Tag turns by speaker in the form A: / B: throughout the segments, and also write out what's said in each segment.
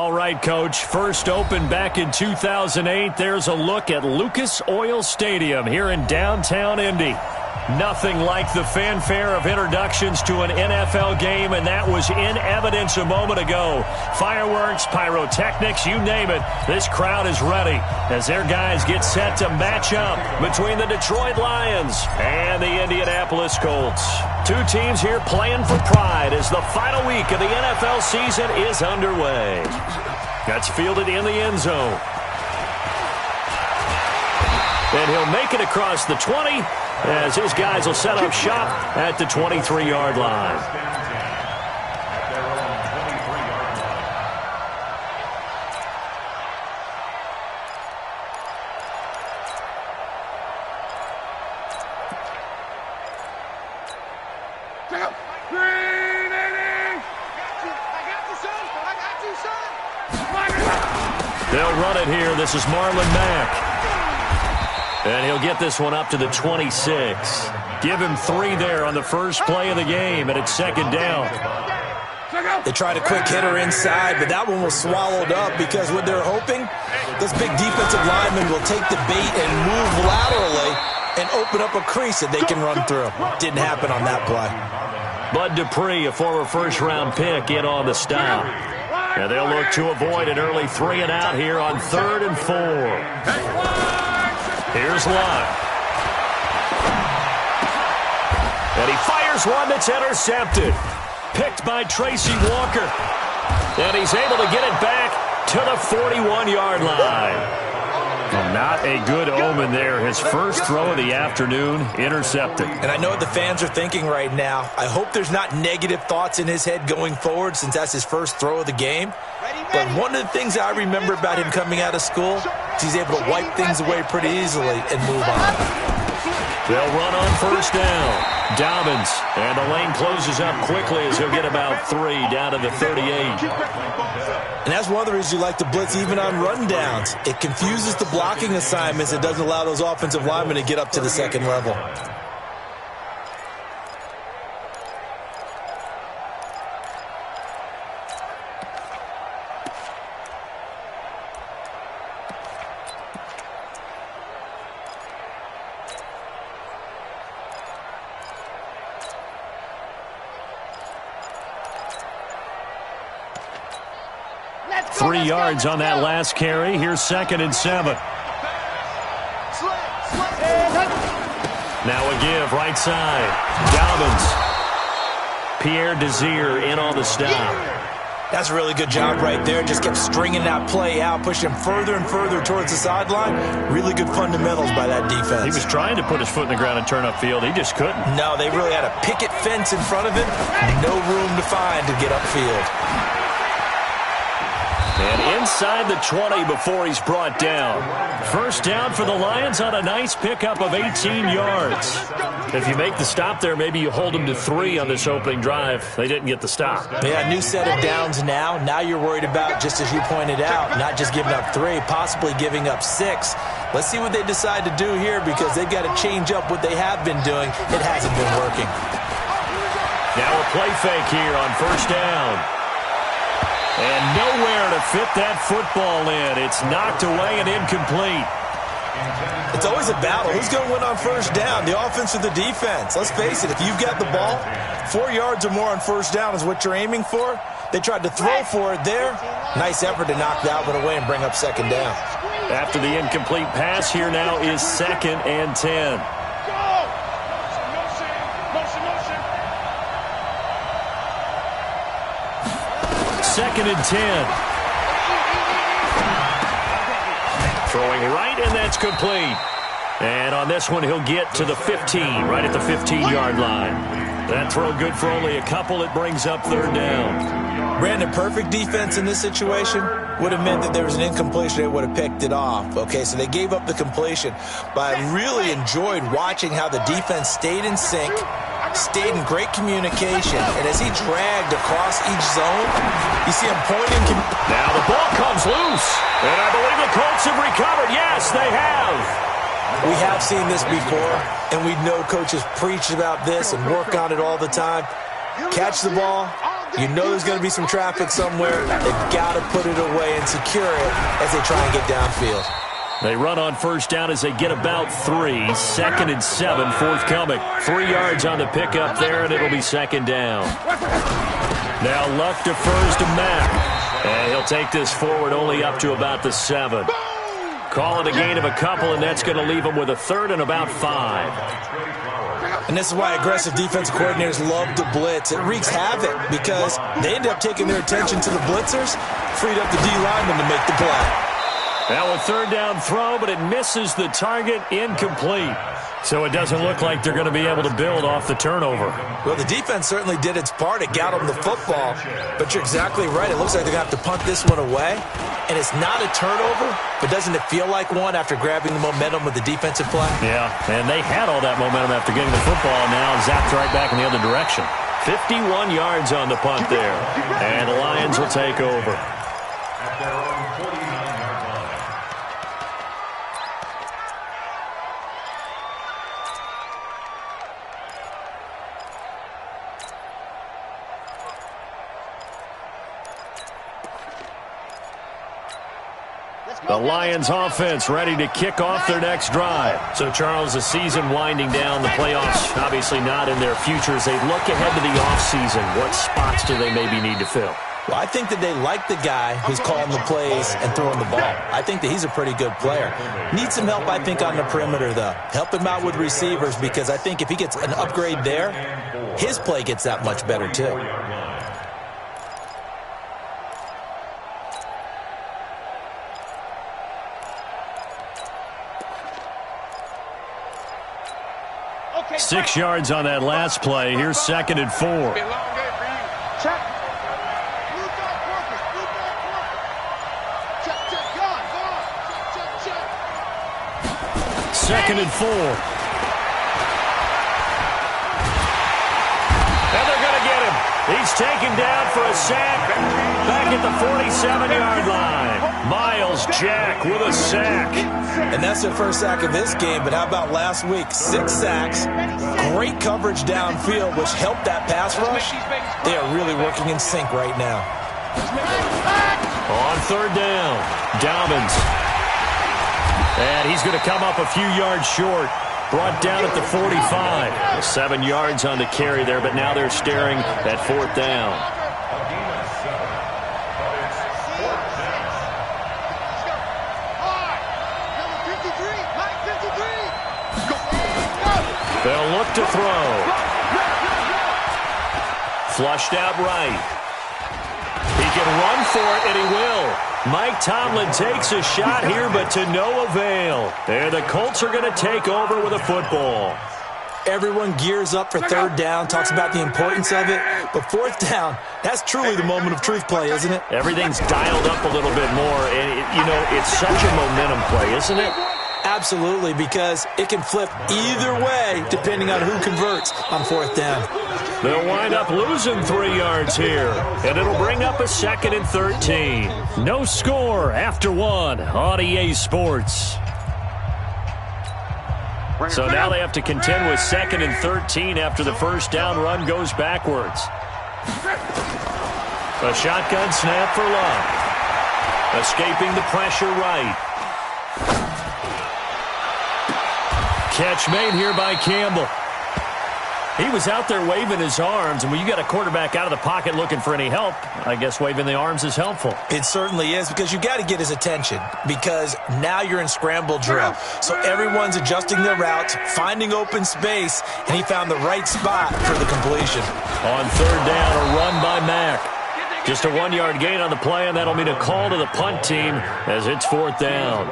A: All right, Coach. First opened back in 2008. There's a look at Lucas Oil Stadium here in downtown Indy. Nothing like the fanfare of introductions to an NFL game, and that was in evidence a moment ago. Fireworks, pyrotechnics, you name it. This crowd is ready as their guys get set to match up between the Detroit Lions and the Indianapolis Colts. Two teams here playing for pride as the final week of the NFL season is underway. That's fielded in the end zone. And he'll make it across the 20 as his guys will set up shop at the 23-yard line. They'll run it here. This is Marlon Mack. And he'll get this one up to the 26. Give him 3 there on the first play of the game, and it's second down.
B: They tried a quick hitter inside, but that one was swallowed up because what they're hoping, those big defensive linemen will take the bait and move laterally and open up a crease that they can run through. Didn't happen on that play.
A: Bud Dupree, a former first-round pick, in on the stop. And they'll look to avoid an early 3-and-out here on 3rd and 4. Here's Lott. And he fires one that's intercepted. Picked by Tracy Walker. And he's able to get it back to the 41-yard line. Well, not a good omen there. His first throw of the afternoon intercepted.
B: And I know what the fans are thinking right now. I hope there's not negative thoughts in his head going forward since that's his first throw of the game. But one of the things I remember about him coming out of school is he's able to wipe things away pretty easily and move on.
A: They'll run on first down. Dobbins, and the lane closes up quickly as he'll get about 3 down to the 38.
B: And that's one of the reasons you like to blitz even on rundowns. It confuses the blocking assignments. It doesn't allow those offensive linemen to get up to the second level.
A: Three yards on that last carry. Here's 2nd and 7. Now a give, right side. Dobbins. Pierre Desir in on the stop.
B: That's a really good job right there. Just kept stringing that play out, pushing him further and further towards the sideline. Really good fundamentals by that defense.
A: He was trying to put his foot in the ground and turn upfield. He just couldn't.
B: No, they really had a picket fence in front of him. No room to find to get upfield.
A: And inside the 20 before he's brought down. First down for the Lions on a nice pickup of 18 yards. If you make the stop there, maybe you hold them to 3 on this opening drive. They didn't get the stop.
B: Yeah, new set of downs now. Now you're worried about, just as you pointed out, not just giving up 3, possibly giving up 6. Let's see what they decide to do here because they've got to change up what they have been doing. It hasn't been working.
A: Now a play fake here on first down. And nowhere to fit that football in. It's knocked away and incomplete.
B: It's always a battle. Who's going to win on first down, the offense or the defense? Let's face it, if you've got the ball, 4 yards or more on first down is what you're aiming for. They tried to throw for it there. Nice effort to knock that one away and bring up second down.
A: After the incomplete pass, here now is 2nd and 10. Second and 10. Throwing right, and that's complete. And on this one, he'll get to the 15, right at the 15-yard line. That throw good for only a couple. It brings up 3rd down.
B: Brandon, perfect defense in this situation would have meant that there was an incompletion. They would have picked it off. Okay, so they gave up the completion. But I really enjoyed watching how the defense stayed in sync, stayed in great communication, and as he dragged across each zone, you see him pointing.
A: Now the ball comes loose, and I believe the Colts have recovered. Yes, they have.
B: We have seen this before, and we know coaches preach about this and work on it all the time. Catch the ball, You know there's going to be some traffic somewhere. They've got to put it away and secure it as they try and get downfield.
A: They run on first down as they get about 3. 2nd and 7 forthcoming. 3 yards on the pickup there, and it'll be 2nd down. Now Luck defers to Mack. And he'll take this forward only up to about the 7. Call it a gain of a couple, and that's going to leave them with a 3rd and about 5.
B: And this is why aggressive defensive coordinators love to blitz. It wreaks havoc because they end up taking their attention to the blitzers, freed up the D lineman to make the play.
A: Now a 3rd down throw, but it misses the target, incomplete. So it doesn't look like they're going to be able to build off the turnover.
B: Well, the defense certainly did its part. It got them the football. But you're exactly right. It looks like they're going to have to punt this one away. And it's not a turnover, but doesn't it feel like one after grabbing the momentum with the defensive play?
A: Yeah, and they had all that momentum after getting the football, and now zapped right back in the other direction. 51 yards on the punt there. And the Lions will take over. The Lions offense ready to kick off their next drive. So, Charles, the season winding down, the playoffs obviously not in their future. As they look ahead to the offseason, what spots do they maybe need to fill?
B: Well, I think that they like the guy who's calling the plays and throwing the ball. I think that he's a pretty good player. Needs some help, I think, on the perimeter, though. Help him out with receivers because I think if he gets an upgrade there, his play gets that much better, too.
A: Okay, 6 yards on that last play. Here's 2nd and 4.
C: Check.
A: 2nd and 4. And they're going to get him. He's taken down for a sack back at the 47-yard line. Miles Jack with a sack.
B: And that's their first sack of this game, but how about last week? 6 sacks, great coverage downfield, which helped that pass rush. They are really working in sync right now.
A: On 3rd down, Dobbins. And he's going to come up a few yards short. Brought down at the 45. 7 yards on the carry there, but now they're staring at 4th down. They'll look to throw. Flushed out right. He can run for it, and he will. Mike Tomlin takes a shot here, but to no avail. And the Colts are going to take over with a football.
B: Everyone gears up for 3rd down, talks about the importance of it. But 4th down, that's truly the moment of truth play, isn't it?
A: Everything's dialed up a little bit more. And, it's such a momentum play, isn't it?
B: Absolutely, because it can flip either way depending on who converts on 4th down.
A: They'll wind up losing 3 yards here, and it'll bring up a 2nd and 13. No score after 1 on EA Sports. So now they have to contend with 2nd and 13 after the first down run goes backwards. A shotgun snap for Luck. Escaping the pressure right. Catch made here by Campbell. He was out there waving his arms, and when you got a quarterback out of the pocket looking for any help, I guess waving the arms is helpful.
B: It certainly is, because you got to get his attention, because now you're in scramble drill. So everyone's adjusting their routes, finding open space, and he found the right spot for the completion.
A: On 3rd down, a run by Mack. Just a 1-yard gain on the play, and that'll mean a call to the punt team as it's 4th down.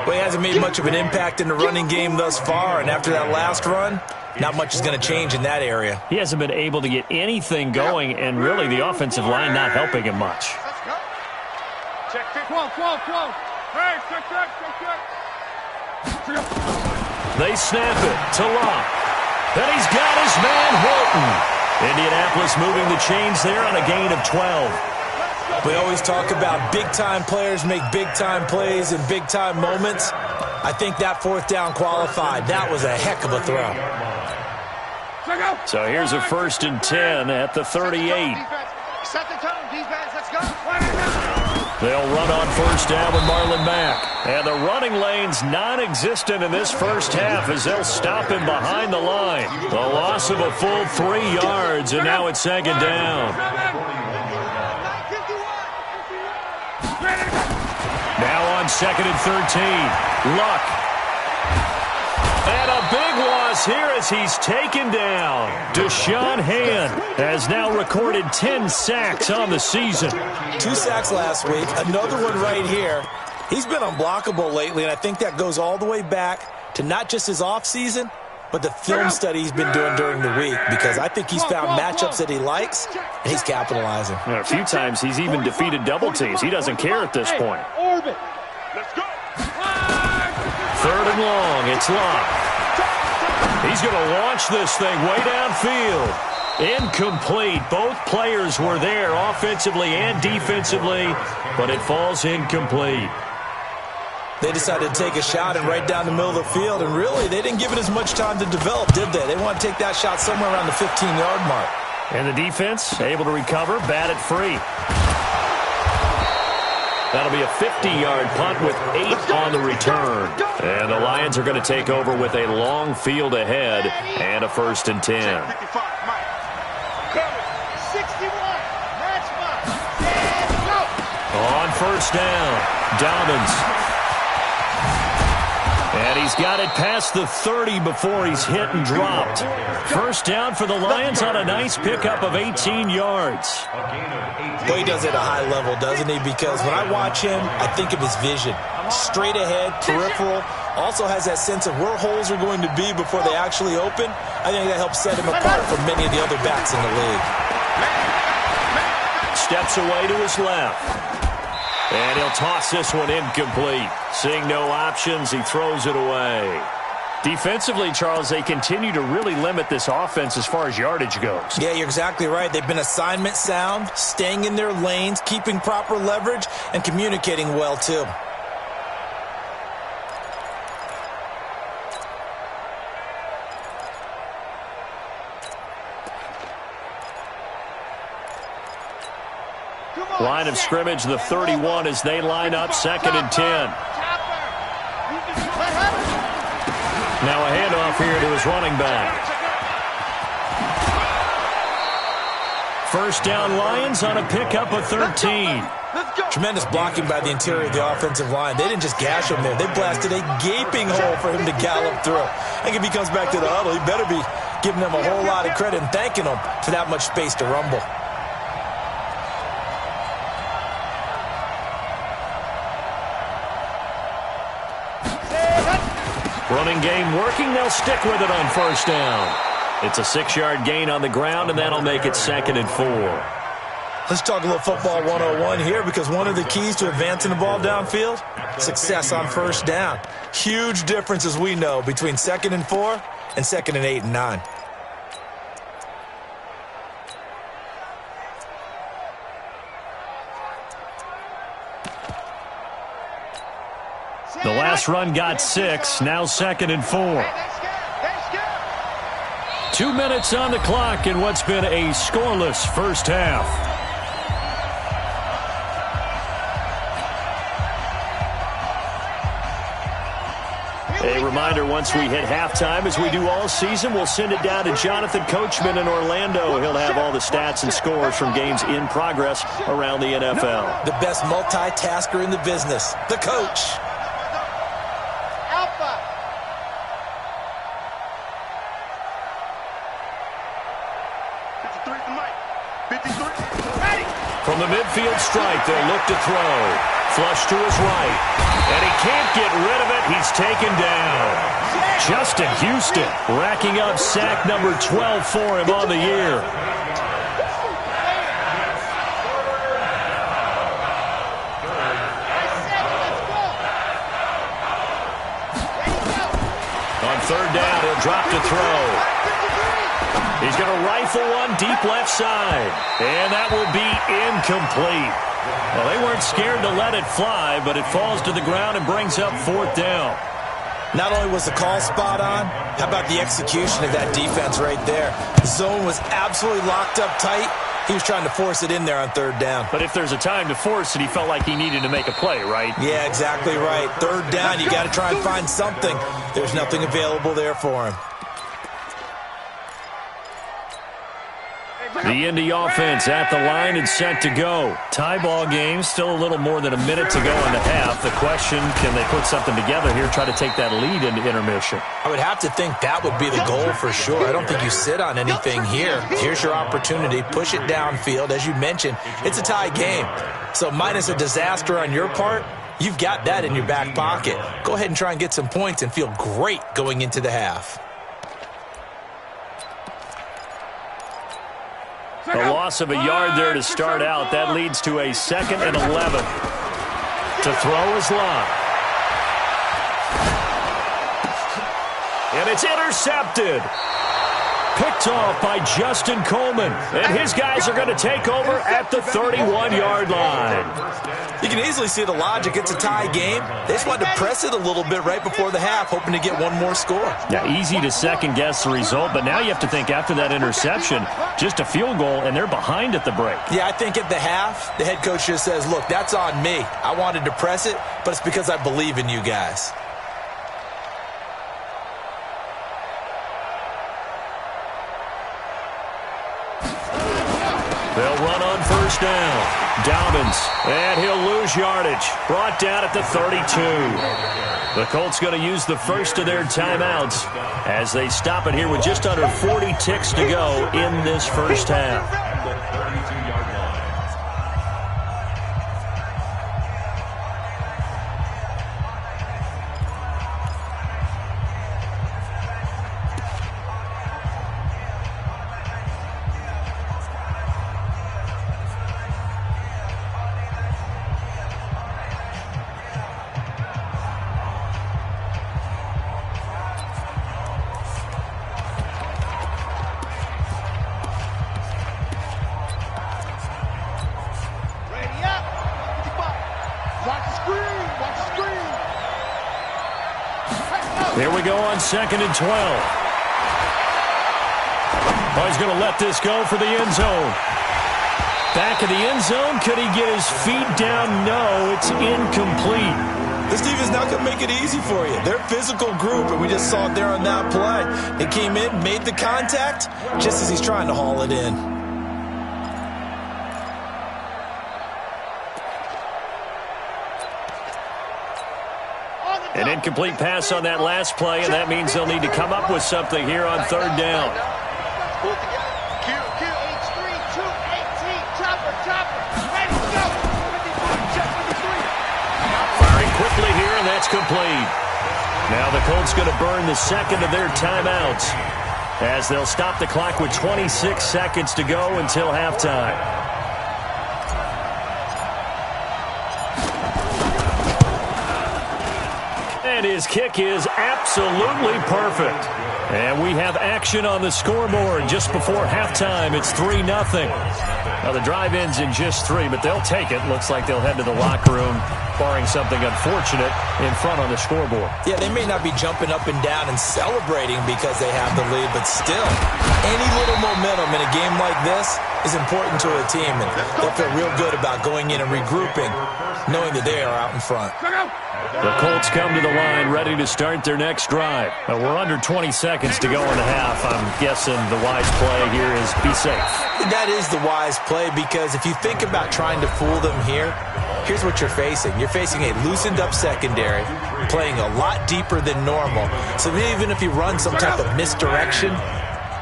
B: Well, he hasn't made much of an impact in the running game thus far, and after that last run, not much is going to change in that area.
A: He hasn't been able to get anything going, and really the offensive line not helping him much.
C: Check. Hey, check.
A: They snap it to Luck. And he's got his man Horton. Indianapolis moving the chains there on a gain of 12.
B: We always talk about big-time players make big-time plays in big-time moments. I think that 4th down qualified. That was a heck of a throw.
A: So here's a 1st and 10 at the 38. They'll run on first down with Marlon Mack. And the running lane's non-existent in this first half as they'll stop him behind the line. The loss of a full 3 yards, and now it's second down. Now on second and 13. Luck. And a big loss here as he's taken down. Deshaun Hand has now recorded 10 sacks on the season.
B: 2 sacks last week, another one right here. He's been unblockable lately, and I think that goes all the way back to not just his offseason, but the film study he's been doing during the week, because I think he's found matchups that he likes, and he's capitalizing.
A: A few times he's even defeated double teams. He doesn't care at this point.
C: Let's go.
A: Third and long, it's Locke. He's going to launch this thing way downfield. Incomplete. Both players were there offensively and defensively, but it falls incomplete.
B: They decided to take a shot and right down the middle of the field, and really, they didn't give it as much time to develop, did they? They want to take that shot somewhere around the 15-yard mark.
A: And the defense able to recover, bat it free. That'll be a 50-yard punt with 8 on the return. And the Lions are going to take over with a long field ahead and a 1st and 10.
C: 61. Match go.
A: On first down, Dobbins. And he's got it past the 30 before he's hit and dropped. First down for the Lions on a nice pickup of 18 yards.
B: Boy, he does it at a high level, doesn't he? Because when I watch him, I think of his vision. Straight ahead, peripheral. Also has that sense of where holes are going to be before they actually open. I think that helps set him apart from many of the other backs in the league.
A: Steps away to his left. And he'll toss this one incomplete. Seeing no options, he throws it away. Defensively, Charles, they continue to really limit this offense as far as yardage goes.
B: Yeah, you're exactly right. They've been assignment sound, staying in their lanes, keeping proper leverage, and communicating well, too.
A: Line of scrimmage, the 31 as they line up, 2nd and 10. Now a handoff here to his running back. First down Lions on a pickup of 13.
B: Tremendous blocking by the interior of the offensive line. They didn't just gash him there. They blasted a gaping hole for him to gallop through. I think if he comes back to the huddle, he better be giving them a whole lot of credit and thanking them for that much space to rumble.
A: Running game working. They'll stick with it on first down. It's a 6-yard gain on the ground, and that'll make it 2nd and 4.
B: Let's talk a little football 101 here, because one of the keys to advancing the ball downfield, success on first down. Huge difference, as we know, between 2nd and 4 and 2nd and 8 and 9.
A: The last run got 6, now 2nd and 4. 2 minutes on the clock in what's been a scoreless first half. A reminder, once we hit halftime, as we do all season, we'll send it down to Jonathan Coachman in Orlando. He'll have all the stats and scores from games in progress around the NFL.
B: The best multitasker in the business, the coach.
A: From the midfield stripe, they'll look to throw. Flush to his right. And he can't get rid of it. He's taken down. Justin Houston racking up sack number 12 for him on the year. On third down, he'll drop to throw. He's going to rifle one deep left side. And that will be incomplete. Well, they weren't scared to let it fly, but it falls to the ground and brings up 4th down.
B: Not only was the call spot on, how about the execution of that defense right there? The zone was absolutely locked up tight, He was trying to force it in there on third down.
A: But if there's a time to force it, he felt like he needed to make a play, right?
B: Yeah, exactly right. Third down, you got to try and find something. There's nothing available there for him.
A: The Indy offense at the line and set to go. Tie ball game, still a little more than a minute to go in the half. The question, can they put something together here, try to take that lead into intermission?
B: I would have to think that would be the goal for sure. I don't think you sit on anything here. Here's your opportunity. Push it downfield. As you mentioned, it's a tie game. So minus a disaster on your part, you've got that in your back pocket. Go ahead and try and get some points and feel great going into the half.
A: A loss of a yard there to start out. That leads to a 2nd and 11. To throw is Lott. And it's intercepted. Picked off by Justin Coleman. And his guys are going to take over at the 31-yard line.
B: You can easily see the logic. It's a tie game. They just wanted to press it a little bit right before the half, hoping to get one more score.
A: Yeah, easy to second-guess the result, but now you have to think after that interception, just a field goal, and they're behind at the break.
B: Yeah, I think at the half, the head coach just says, look, that's on me. I wanted to press it, but it's because I believe in you guys.
A: They'll run on first down. Dobbins, and he'll lose yardage. Brought down at the 32. The Colts going to use the first of their timeouts as they stop it here with just under 40 ticks to go in this first half. Here we go on 2nd and 12. Oh, he's going to let this go for the end zone. Back of the end zone. Could he get his feet down? No, it's incomplete.
B: This defense is not going to make it easy for you. They're a physical group, and we just saw it there on that play. They came in, made the contact, just as he's trying to haul it in.
A: An incomplete pass on that last play, and that means they'll need to come up with something here on third down. Firing quickly here, and that's complete. Now the Colts going to burn the second of their timeouts as they'll stop the clock with 26 seconds to go until halftime. And his kick is absolutely perfect. And we have action on the scoreboard just before halftime. It's 3-0. Now the drive ends in just 3, but they'll take it. Looks like they'll head to the locker room, barring something unfortunate in front on the scoreboard.
B: Yeah, they may not be jumping up and down and celebrating because they have the lead, but still, any little momentum in a game like this is important to a team, and they'll feel real good about going in and regrouping, knowing that they are out in front.
A: The Colts come to the line ready to start their next drive. We're under 20 seconds to go in the half. I'm guessing the wise play here is be safe.
B: That is the wise play, because if you think about trying to fool them here, here's what you're facing. You're facing a loosened up secondary, playing a lot deeper than normal. So even if you run some type of misdirection,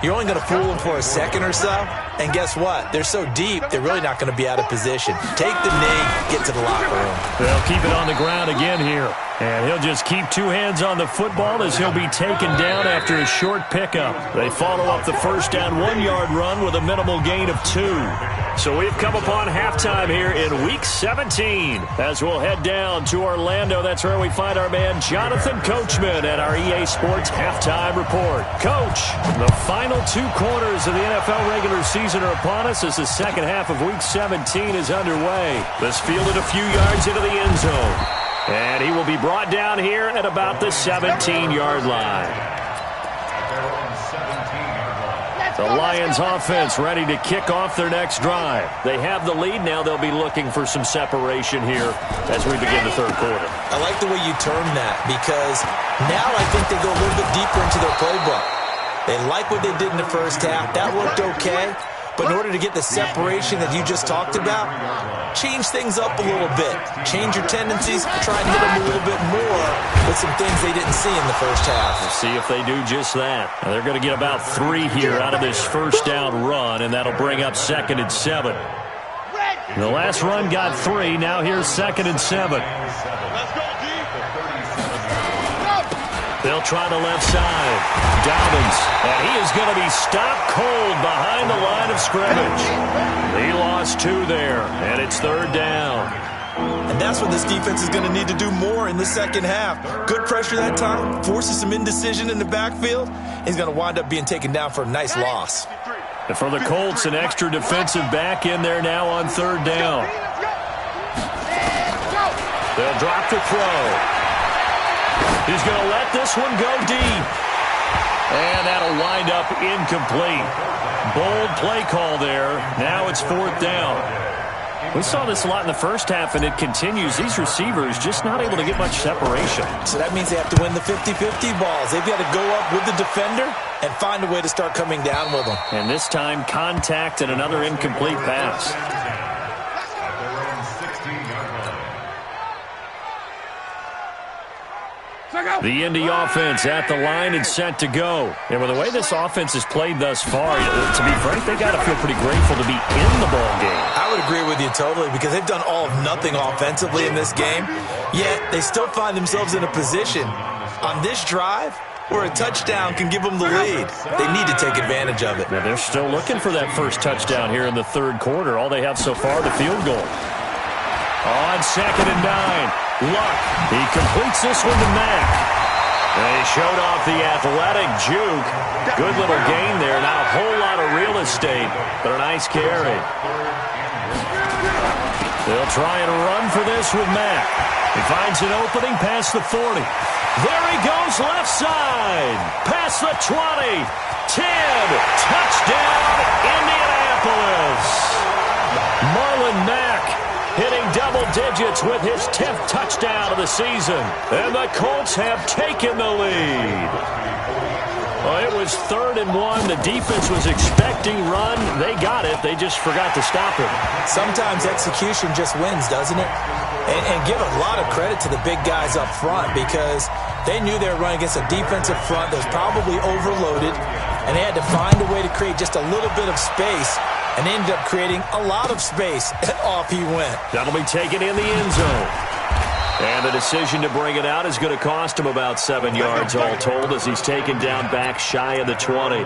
B: you're only going to fool them for a second or so. And guess what? They're so deep, they're really not going to be out of position. Take the knee, get to the locker room.
A: They'll keep it on the ground again here. And he'll just keep two hands on the football as he'll be taken down after a short pickup. They follow up the first down 1-yard run with a minimal gain of 2. So we've come upon halftime here in Week 17. As we'll head down to Orlando, that's where we find our man Jonathan Coachman at our EA Sports Halftime Report. Coach, the final 2 quarters of the NFL regular season are upon us as the second half of Week 17 is underway. This fielded a few yards into the end zone. And he will be brought down here at about the 17-yard line. The Lions offense ready to kick off their next drive. They have the lead. Now they'll be looking for some separation here as we begin the third quarter.
B: I like the way you term that because now I think they go a little bit deeper into their playbook. They like what they did in the first half. That worked okay. But in order to get the separation that you just talked about, change things up a little bit. Change your tendencies, try and hit them a little bit more with some things they didn't see in the first half.
A: We'll see if they do just that. Now they're going to get about 3 here out of this first down run, and that'll bring up 2nd and 7. The last run got 3. Now here's 2nd and 7. They'll try the left side. Dobbins, and he is going to be stopped cold behind the line of scrimmage. He lost 2 there, and it's 3rd down.
B: And that's what this defense is going to need to do more in the second half. Good pressure that time, forces some indecision in the backfield. He's going to wind up being taken down for a nice loss.
A: And for the Colts, an extra defensive back in there now on 3rd down. They'll drop the throw. He's going to let this one go deep. And that'll wind up incomplete. Bold play call there. Now it's 4th down. We saw this a lot in the first half, and it continues. These receivers just not able to get much separation.
B: So that means they have to win the 50-50 balls. They've got to go up with the defender and find a way to start coming down with them.
A: And this time, contact and another incomplete pass. The Indy offense at the line and set to go. And with the way this offense has played thus far, to be frank, they got to feel pretty grateful to be in the ball game.
B: I would agree with you totally because they've done all of nothing offensively in this game, yet they still find themselves in a position on this drive where a touchdown can give them the lead. They need to take advantage of it.
A: Now they're still looking for that first touchdown here in the third quarter. All they have so far, the field goal. On 2nd and 9, Luck. He completes this one to Mack. They showed off the athletic juke. Good little gain there. Not a whole lot of real estate, but a nice carry. They'll try and run for this with Mack. He finds an opening past the 40. There he goes left side. Past the 20. 10. Touchdown, Indianapolis. Marlon Mack hitting double digits with his 10th touchdown of the season. And the Colts have taken the lead. Well, it was 3rd and 1. The defense was expecting run. They got it. They just forgot to stop it.
B: Sometimes execution just wins, doesn't it? And give a lot of credit to the big guys up front because they knew they were running against a defensive front that was probably overloaded, and they had to find a way to create just a little bit of space, and ended up creating a lot of space, and off he went.
A: That'll be taken in the end zone. And the decision to bring it out is going to cost him about 7 yards all told as he's taken down back shy of the 20.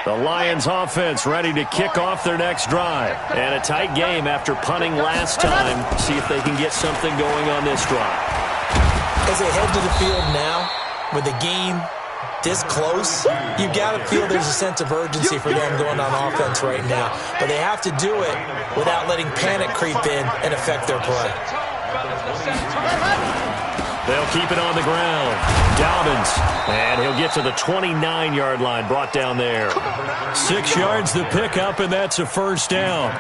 A: The Lions offense ready to kick off their next drive. And a tight game after punting last time. See if they can get something going on this drive.
B: As they head to the field now, with the game this close, you've got to feel there's a sense of urgency for them going on offense right now. But they have to do it without letting panic creep in and affect their play.
A: They'll keep it on the ground. Dobbins, and he'll get to the 29-yard line, brought down there. 6 yards the pickup, and that's a first down.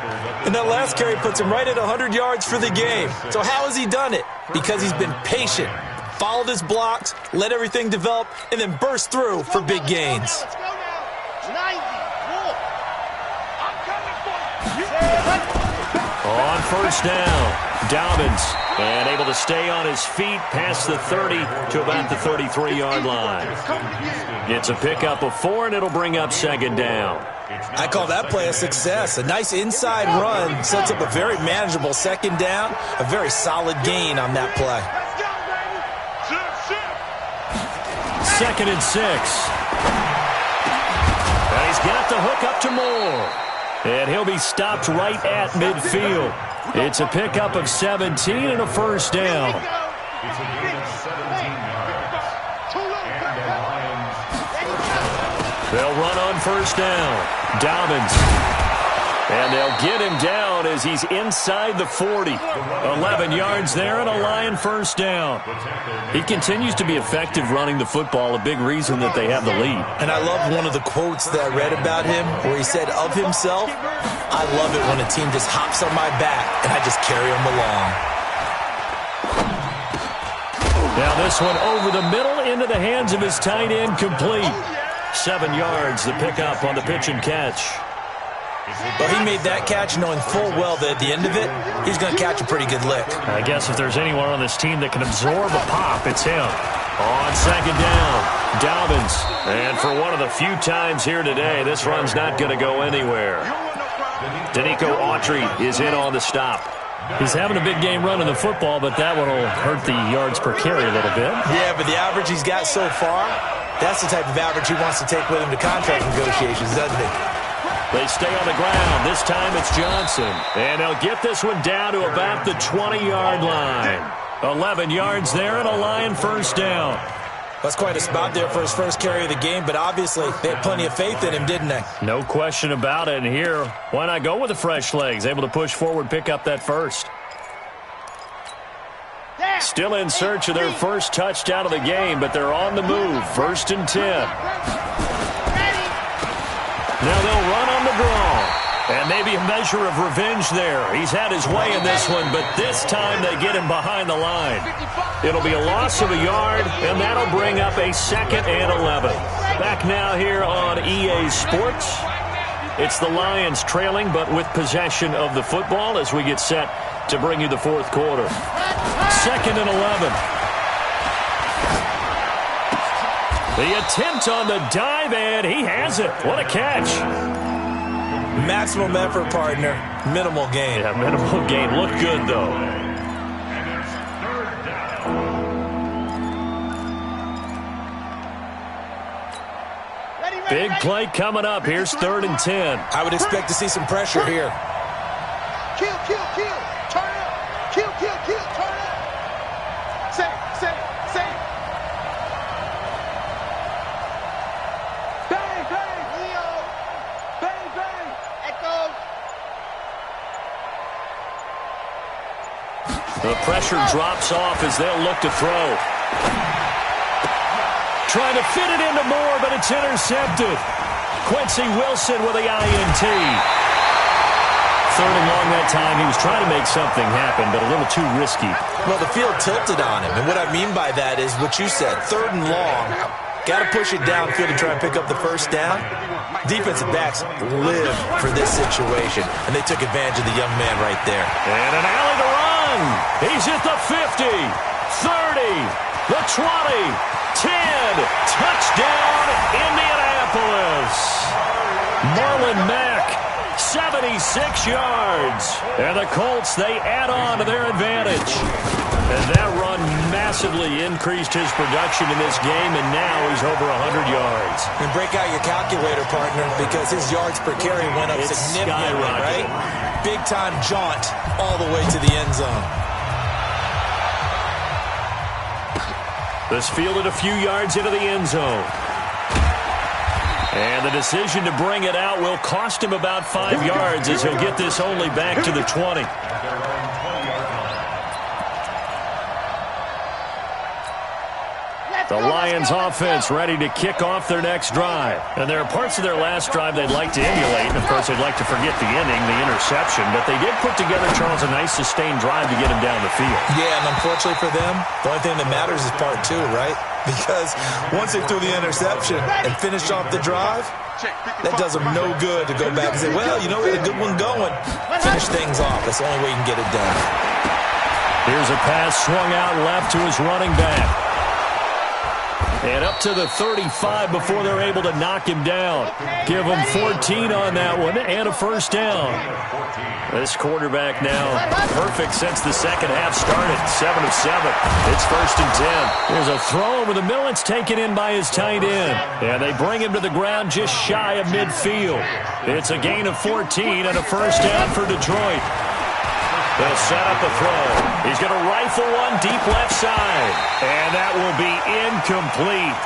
B: And that last carry puts him right at 100 yards for the game. So how has he done it? Because he's been patient, followed his blocks, let everything develop, and then burst through for big gains.
A: On first down, Dobbins, and able to stay on his feet past the 30 to about the 33-yard line. It's a pickup of 4, and it'll bring up 2nd down.
B: I call that play a success. A nice inside run sets up a very manageable 2nd down, a very solid gain on that play.
A: 2nd and 6. And he's got the hook up to Moore. And he'll be stopped right at midfield. It's a pickup of 17 and a first down. They'll run on first down. Dobbins. And they'll get him down as he's inside the 40. 11 yards there and a Lion first down. He continues to be effective running the football, a big reason that they have the lead.
B: And I love one of the quotes that I read about him where he said of himself, "I love it when a team just hops on my back and I just carry them along."
A: Now this one over the middle into the hands of his tight end, complete. 7 yards, the pickup on the pitch and catch.
B: Well, he made that catch knowing full well that at the end of it, he's going to catch a pretty good lick.
A: I guess if there's anyone on this team that can absorb a pop, it's him. On second down, Dobbins. And for one of the few times here today, this run's not going to go anywhere. Danico Autry is in on the stop. He's having a big game running the football, but that one will hurt the yards per carry a little bit.
B: Yeah, but the average he's got so far, that's the type of average he wants to take with him to contract negotiations, doesn't he?
A: They stay on the ground. This time it's Johnson. And they'll get this one down to about the 20-yard line. 11 yards there and a Lion first down.
B: That's quite a spot there for his first carry of the game, but obviously they had plenty of faith in him, didn't they?
A: No question about it. And here, why not go with the fresh legs? Able to push forward, pick up that first. Still in search of their first touchdown of the game, but they're on the move. 1st and 10. Now they'll run on the draw. And maybe a measure of revenge there. He's had his way in this one, but this time they get him behind the line. It'll be a loss of a yard, and that'll bring up a 2nd and 11. Back now here on EA Sports. It's the Lions trailing, but with possession of the football as we get set to bring you the 4th quarter. 2nd and 11. The attempt on the dive, and he has it. What a catch.
B: Maximum effort, partner. Minimal gain.
A: Yeah, minimal gain. Looked good, though. Big play coming up. Here's 3rd and 10.
B: I would expect to see some pressure here.
C: Kill, kill, kill. Turn up. Kill, kill, kill. Turn up. Say. Bang, bang. Leo. Bang, bang. Echo.
A: The pressure drops off as they'll look to throw. Trying to fit it into Moore, but it's intercepted. Quincy Wilson with the INT. 3rd and long that time. He was trying to make something happen, but a little too risky.
B: Well, the field tilted on him, and what I mean by that is what you said. 3rd and long. Got to push it downfield to try and pick up the first down. Defensive backs live for this situation, and they took advantage of the young man right there.
A: And an alley to run. He's at the 50, 30, the 20. 10, touchdown, Indianapolis. Marlon Mack, 76 yards. And the Colts, they add on to their advantage. And that run massively increased his production in this game, and now he's over 100 yards.
B: And break out your calculator, partner, because his yards per carry went up significantly, right? Big-time jaunt all the way to the end zone.
A: This fielded a few yards into the end zone. And the decision to bring it out will cost him about 5 yards as he'll get this only back to the 20. The Lions offense ready to kick off their next drive. And there are parts of their last drive they'd like to emulate. And, of course, they'd like to forget the ending, the interception. But they did put together, Charles, a nice sustained drive to get him down the field.
B: Yeah, and unfortunately for them, the only thing that matters is part 2, right? Because once they threw the interception and finished off the drive, that does them no good to go back and say, well, you know, we had a good one going. Finish things off. That's the only way you can get it done.
A: Here's a pass swung out left to his running back. And up to the 35 before they're able to knock him down. Give him 14 on that one and a first down. This quarterback now perfect since the second half started. 7 of 7. It's 1st and 10. There's a throw over the middle. It's taken in by his tight end. And they bring him to the ground just shy of midfield. It's a gain of 14 and a first down for Detroit. He'll set up a throw. He's going to rifle one deep left side. And that will be incomplete.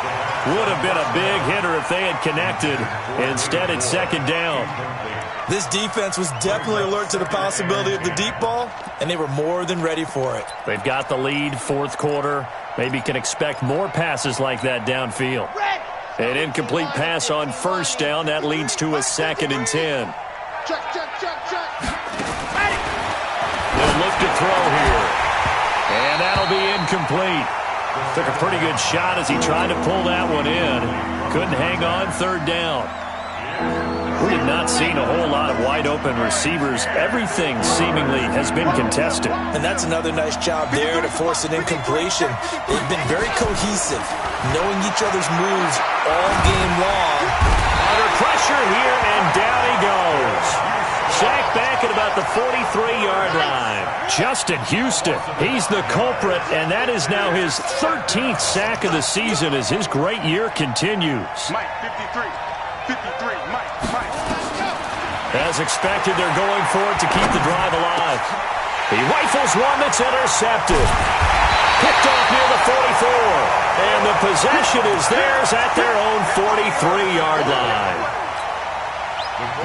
A: Would have been a big hitter if they had connected. Instead, it's second down.
B: This defense was definitely alert to the possibility of the deep ball, and they were more than ready for it.
A: They've got the lead, fourth quarter. Maybe can expect more passes like that downfield. An incomplete pass on first down. That leads to a 2nd and 10.
C: Check.
A: They'll look to throw here. And that'll be incomplete. Took a pretty good shot as he tried to pull that one in. Couldn't hang on, third down. We have not seen a whole lot of wide-open receivers. Everything seemingly has been contested.
B: And that's another nice job there to force an incompletion. They've been very cohesive, knowing each other's moves all game long.
A: Under pressure here, and down he goes. Sacked back at about the 43-yard line. Justin Houston, he's the culprit, and that is now his 13th sack of the season as his great year continues.
C: Mike, 53, Mike.
A: As expected, they're going for it to keep the drive alive. He rifles one that's intercepted. Picked off near the 44. And the possession is theirs at their own 43-yard line.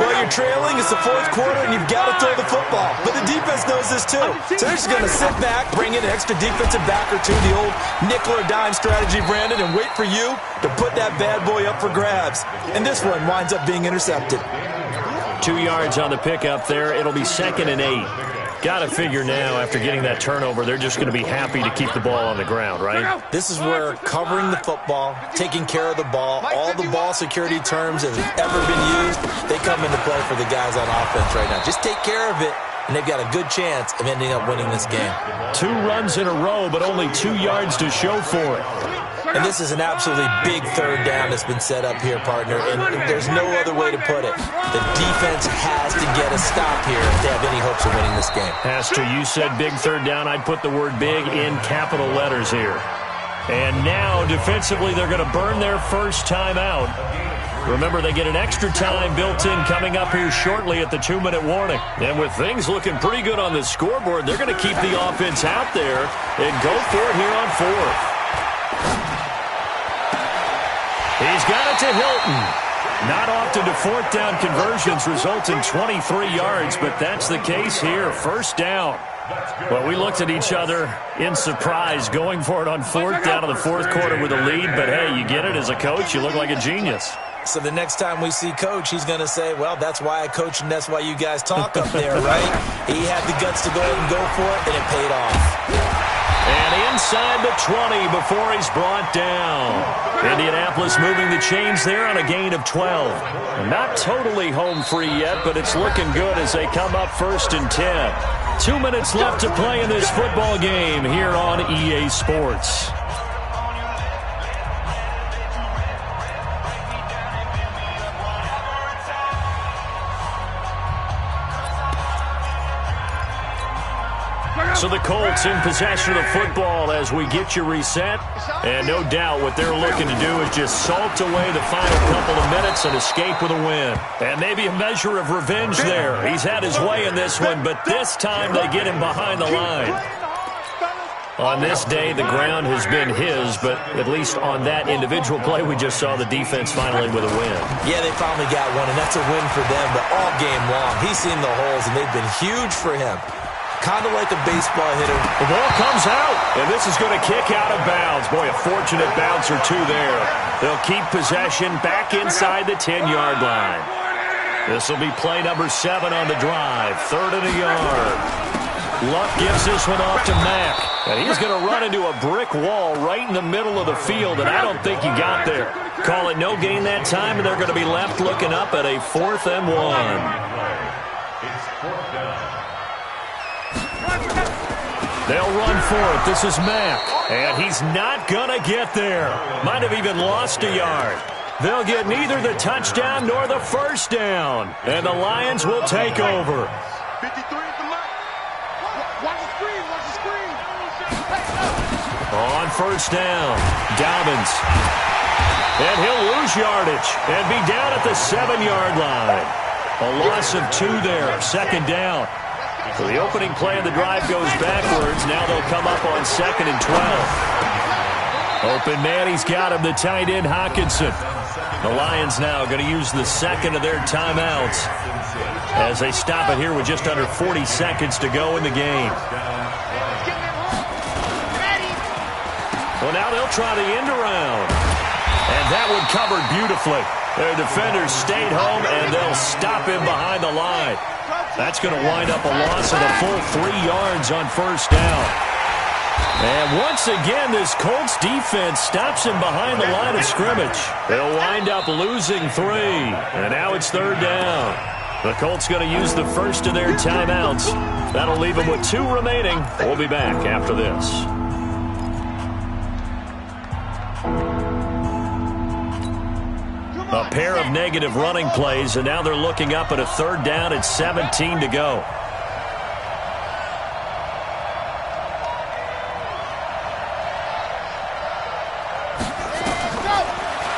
B: Well, you're trailing. It's the fourth quarter, and you've got to throw the football. But the defense knows this, too. So they're just going to sit back, bring in an extra defensive back or two, the old nickel or dime strategy, Brandon, and wait for you to put that bad boy up for grabs. And this one winds up being intercepted.
A: 2 yards on the pickup there. It'll be 2nd and 8. Got to figure now, after getting that turnover, they're just going to be happy to keep the ball on the ground, right?
B: This is where covering the football, taking care of the ball, all the ball security terms that have ever been used, they come into play for the guys on offense right now. Just take care of it, and they've got a good chance of ending up winning this game. 2
A: runs in a row, but only 2 yards to show for it.
B: And this is an absolutely big third down that's been set up here, partner, and there's no other way to put it. The defense has to get a stop here if they have any hopes of winning this game.
A: Has to. You said big third down. I'd put the word big in capital letters here. And now, defensively, they're going to burn their first time out. Remember, they get an extra time built in coming up here shortly at the 2-minute warning. And with things looking pretty good on the scoreboard, they're going to keep the offense out there and go for it here on fourth. He's got it to Hilton. Not often do fourth down conversions result in 23 yards, but that's the case here. First down. Well, we looked at each other in surprise going for it on fourth down in the fourth quarter with a lead, but hey, you get it as a coach, you look like a genius.
B: So the next time we see Coach, he's going to say, well, that's why I coach and that's why you guys talk up there, right? He had the guts to go ahead and go for it, and it paid off.
A: And inside the 20 before he's brought down. Indianapolis moving the chains there on a gain of 12. Not totally home free yet, but it's looking good as they come up 1st and 10. 2 minutes left to play in this football game here on EA Sports. So the Colts in possession of the football as we get you reset. And no doubt what they're looking to do is just salt away the final couple of minutes and escape with a win. And maybe a measure of revenge there. He's had his way in this one, but this time they get him behind the line. On this day, the ground has been his, but at least on that individual play, we just saw the defense finally with a win.
B: Yeah, they finally got one, and that's a win for them, but all game long, he's seen the holes, and they've been huge for him. Kind of like a baseball hitter.
A: The ball comes out, and this is going to kick out of bounds. Boy, a fortunate bounce or two there. They'll keep possession back inside the 10-yard line. This will be play number 7 on the drive. 3rd and a yard. Luck gives this one off to Mack. And he's going to run into a brick wall right in the middle of the field, and I don't think he got there. Call it no gain that time, and they're going to be left looking up at a 4th and 1. They'll run for it. This is Mack. And he's not going to get there. Might have even lost a yard. They'll get neither the touchdown nor the first down. And the Lions will take over.
C: 53 at the mark. Watch the screen. Watch the screen.
A: On first down, Dobbins. And he'll lose yardage and be down at the 7-yard line. A loss of 2 there. 2nd down. So the opening play of the drive goes backwards. Now they'll come up on 2nd and 12. Open man, he's got him, the tight end, Hockenson. The Lions now going to use the second of their timeouts as they stop it here with just under 40 seconds to go in the game. Well, now they'll try the end around. And that one covered beautifully. Their defenders stayed home, and they'll stop him behind the line. That's going to wind up a loss of a full 3 yards on first down. And once again, this Colts defense stops him behind the line of scrimmage. They'll wind up losing 3. And now it's 3rd down. The Colts going to use the first of their timeouts. That'll leave them with 2 remaining. We'll be back after this. A pair of negative running plays, and now they're looking up at a 3rd down at 17 to go.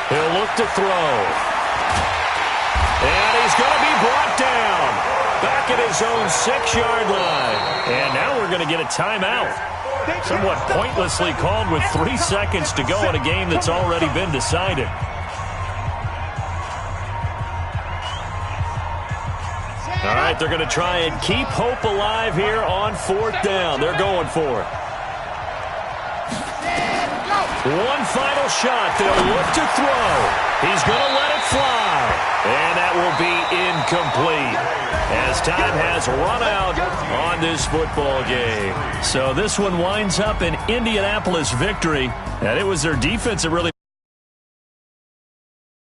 A: He'll look to throw. And he's going to be brought down back at his own 6-yard line. And now we're going to get a timeout. Somewhat pointlessly called with 3 seconds to go in a game that's already been decided. All right, they're going to try and keep hope alive here on 4th down. They're going for it. One final shot. They'll look to throw. He's going to let it fly. And that will be incomplete as time has run out on this football game. So this one winds up an Indianapolis victory. And it was their defense that really